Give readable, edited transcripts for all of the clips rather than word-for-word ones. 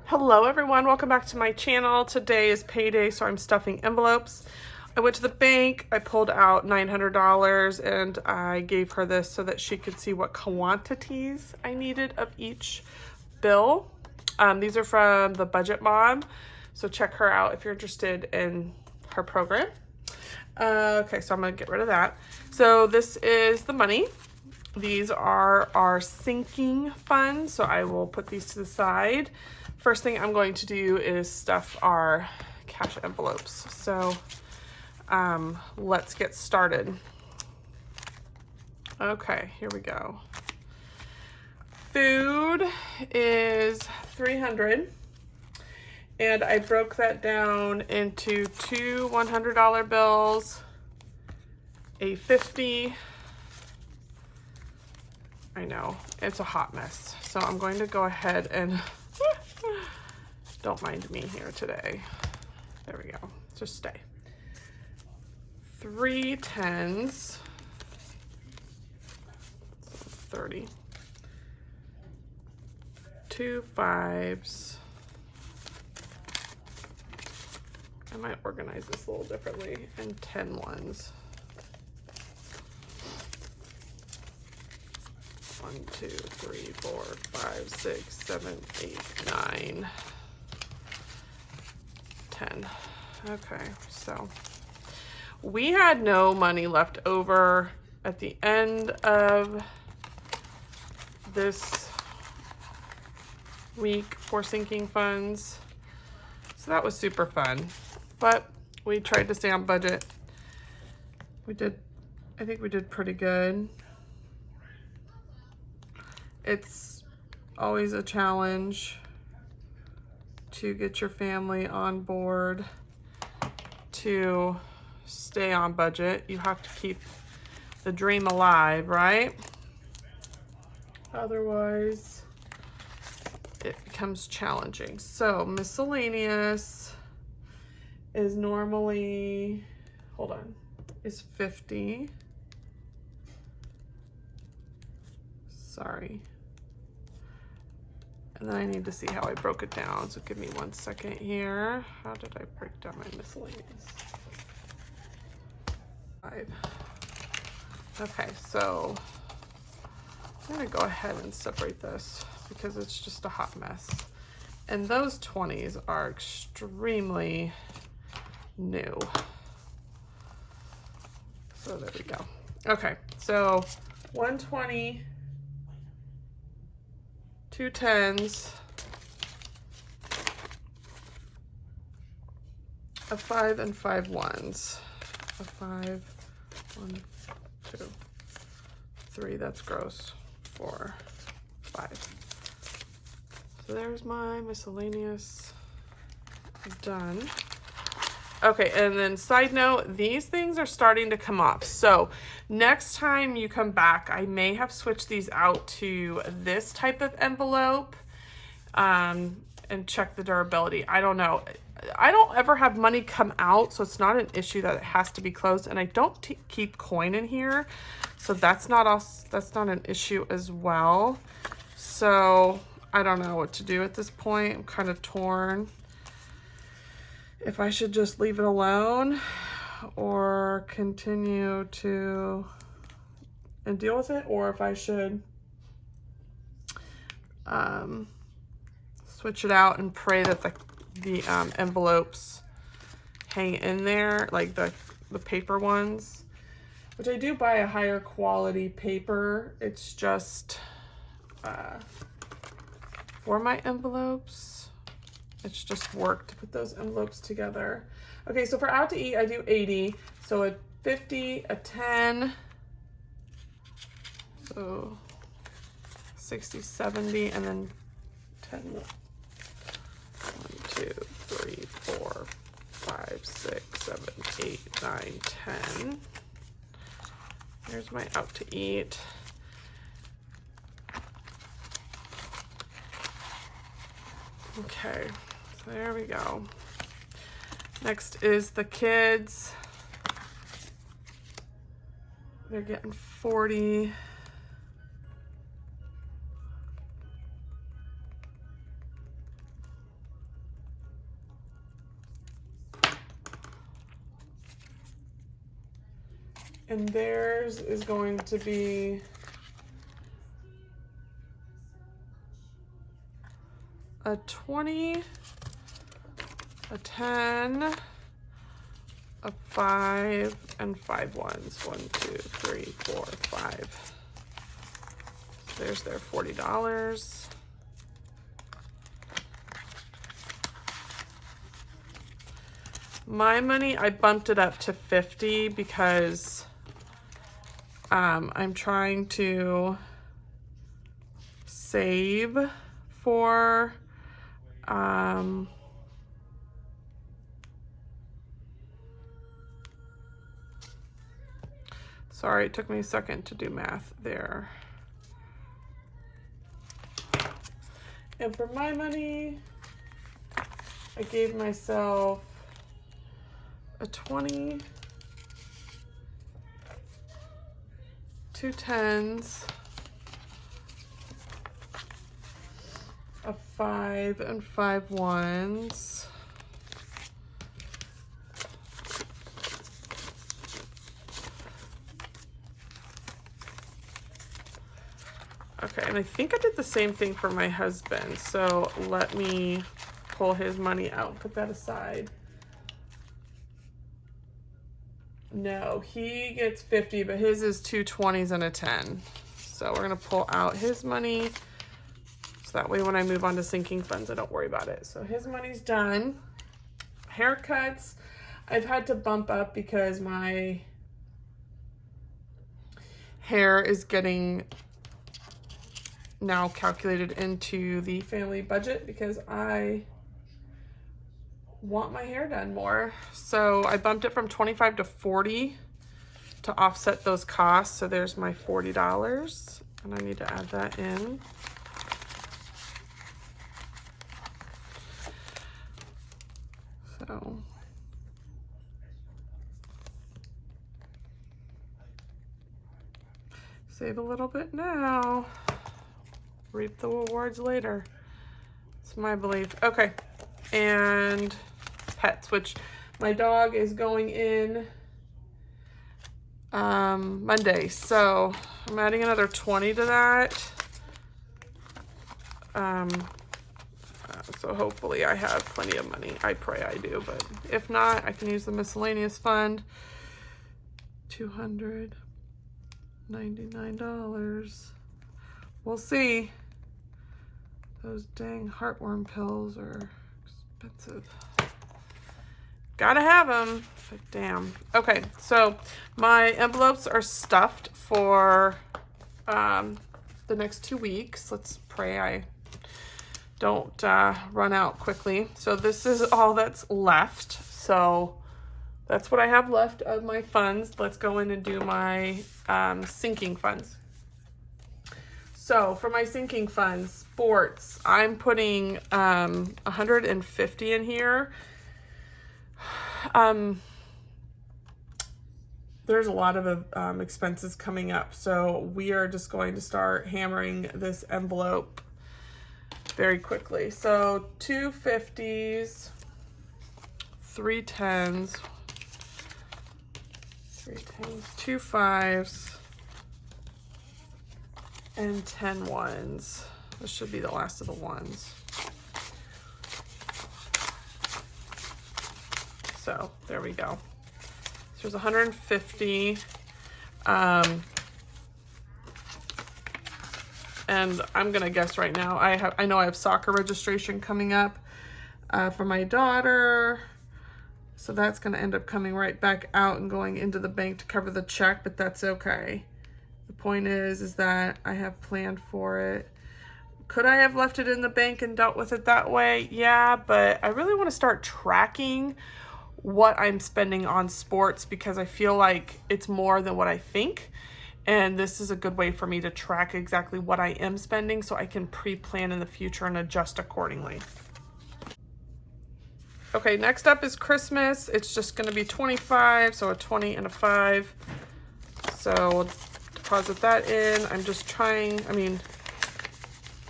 Hello everyone, welcome back to my channel. Today is payday, so I'm stuffing envelopes. I went to the bank, I pulled out $900 and I gave her this so that she could see what quantities I needed of each bill. These are from the Budget Mom, so check her out if you're interested in her program. Okay, so I'm gonna get rid of that. So this is the money. These are our sinking funds, so I will put these to the side. First thing I'm going to do is stuff our cash envelopes. So let's get started. Okay, here we go. Food is $300, and I broke that down into two $100 bills, a $50. I know, it's a hot mess. So I'm going to go ahead and, don't mind me here today. There we go, just stay. 3 10s, 30. 2 5s. I might organize this a little differently, and 10 ones. 1 2 3 4 5 6 7 8 9 10. Okay, so we had no money left over at the end of this week for sinking funds, so that was super fun, but we tried to stay on budget. I think we did pretty good. It's always a challenge to get your family on board to stay on budget. You have to keep the dream alive, right? Otherwise, it becomes challenging. So miscellaneous is normally, hold on, is 50. Sorry. And then I need to see how I broke it down. So give me 1 second here. How did I break down my miscellaneous? 5. Okay, so I'm gonna go ahead and separate this because it's just a hot mess. And those 20s are extremely new. So there we go. Okay, so 120, 2 10s, a 5 and 5 1s, a 5, 1 2 3, that's gross, 4 5. So there's my miscellaneous done. Okay, and then side note, these things are starting to come off. So next time you come back, I may have switched these out to this type of envelope and check the durability. I don't know. I don't ever have money come out, so it's not an issue that it has to be closed. And I don't keep coin in here, so that's not an issue as well. So I don't know what to do at this point. I'm kind of torn if I should just leave it alone or continue to and deal with it, or if I should switch it out and pray that the envelopes hang in there, like the paper ones, which I do buy a higher quality paper. It's just for my envelopes, it's just work to put those envelopes together. Okay, so for out to eat, I do 80. So a 50, a 10, so 60, 70, and then 10. 1 2 3 4 5 6 7 8 9 10. Here's my out to eat. Okay, so there we go. Next is the kids. They're getting 40. And theirs is going to be a 20, a 10, a 5, and 5 ones. 1, 2, 3, 4, 5. So there's their $40. My money, I bumped it up to 50 because I'm trying to save for sorry, it took me a second to do math there. And for my money, I gave myself a 20, 2 10s, a 5 and 5 ones. Okay, and I think I did the same thing for my husband. So let me pull his money out and put that aside. No, he gets 50, but his is 2 20s and a 10. So we're gonna pull out his money. So that way when I move on to sinking funds, I don't worry about it. So his money's done. Haircuts, I've had to bump up because my hair is getting now calculated into the family budget because I want my hair done more. So I bumped it from 25 to 40 to offset those costs. So there's my $40 and I need to add that in. So save a little bit now, reap the rewards later. It's my belief. Okay, and pets, which my dog is going in Monday, so I'm adding another 20 to that. So hopefully I have plenty of money. I pray I do, but if not, I can use the miscellaneous fund. $299. We'll see. Those dang heartworm pills are expensive. Gotta have them, but damn. Okay, so my envelopes are stuffed for the next 2 weeks. Let's pray I don't run out quickly. So this is all that's left. So that's what I have left of my funds. Let's go in and do my sinking funds. So for my sinking funds, sports, I'm putting 150 in here. There's a lot of expenses coming up, so we are just going to start hammering this envelope very quickly. So 2 50s, 3 10s, 2 5s, and 10 ones. This should be the last of the ones. So there we go. So there's 150. And I'm gonna guess right now, I know I have soccer registration coming up for my daughter. So that's gonna end up coming right back out and going into the bank to cover the check, but that's okay. The point is that I have planned for it. Could I have left it in the bank and dealt with it that way? Yeah, but I really want to start tracking what I'm spending on sports because I feel like it's more than what I think. And this is a good way for me to track exactly what I am spending so I can pre-plan in the future and adjust accordingly. Okay, next up is Christmas. It's just going to be 25, so a 20 and a 5. So we'll deposit that in. I'm just trying,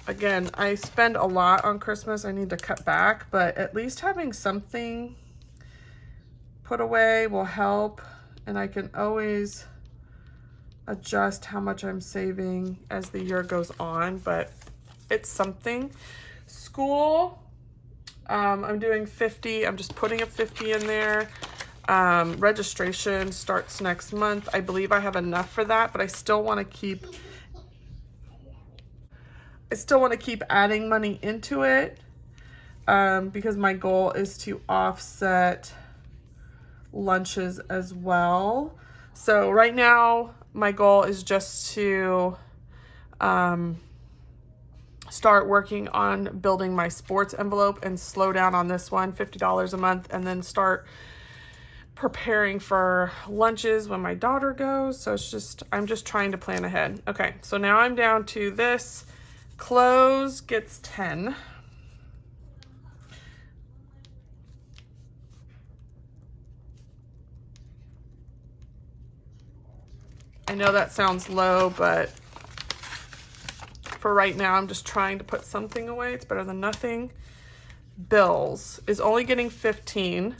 again, I spend a lot on Christmas. I need to cut back, but at least having something put away will help. And I can always adjust how much I'm saving as the year goes on, but it's something. School, I'm doing 50. I'm just putting a 50 in there. Registration starts next month. I believe I have enough for that, but I still want to keep adding money into it, because my goal is to offset lunches as well. So right now my goal is just to start working on building my sports envelope and slow down on this one, $50 a month, and then start preparing for lunches when my daughter goes. So I'm just trying to plan ahead. Okay, so now I'm down to this. Clothes gets 10. I know that sounds low, but for right now, I'm just trying to put something away. It's better than nothing. Bills is only getting 15.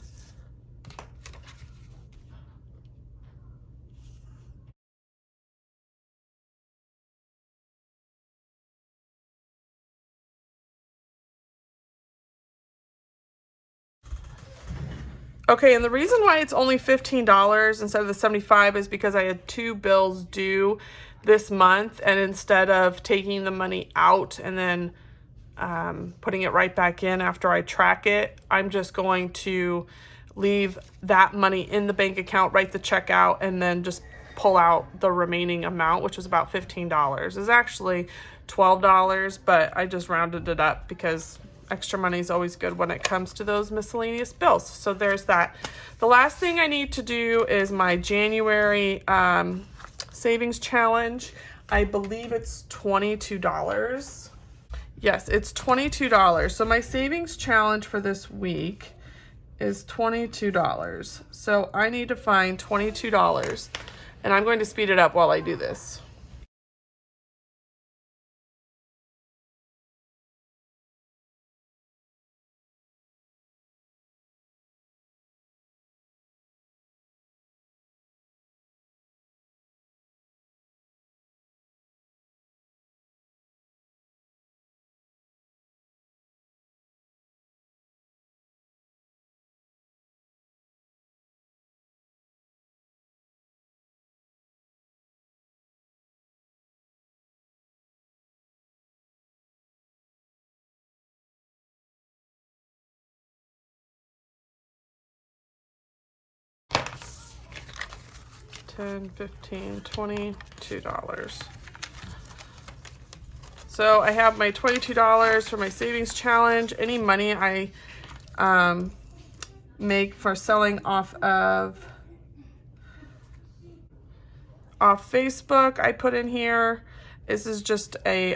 Okay, and the reason why it's only $15 instead of the $75 is because I had 2 bills due this month, and instead of taking the money out and then putting it right back in after I track it, I'm just going to leave that money in the bank account, write the check out, and then just pull out the remaining amount, which was about $15. It's actually $12, but I just rounded it up because extra money is always good when it comes to those miscellaneous bills. So there's that. The last thing I need to do is my January savings challenge. I believe it's $22. Yes, it's $22. So my savings challenge for this week is $22. So I need to find $22, and I'm going to speed it up while I do this. $10, $15, $22. So I have my $22 for my savings challenge. Any money I make for selling off Facebook, I put in here. This is just a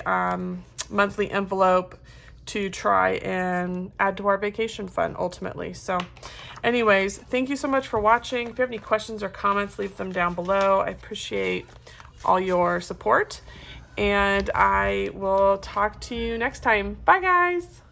monthly envelope to try and add to our vacation fund ultimately. So anyways, thank you so much for watching. If you have any questions or comments, leave them down below. I appreciate all your support, and I will talk to you next time. Bye guys.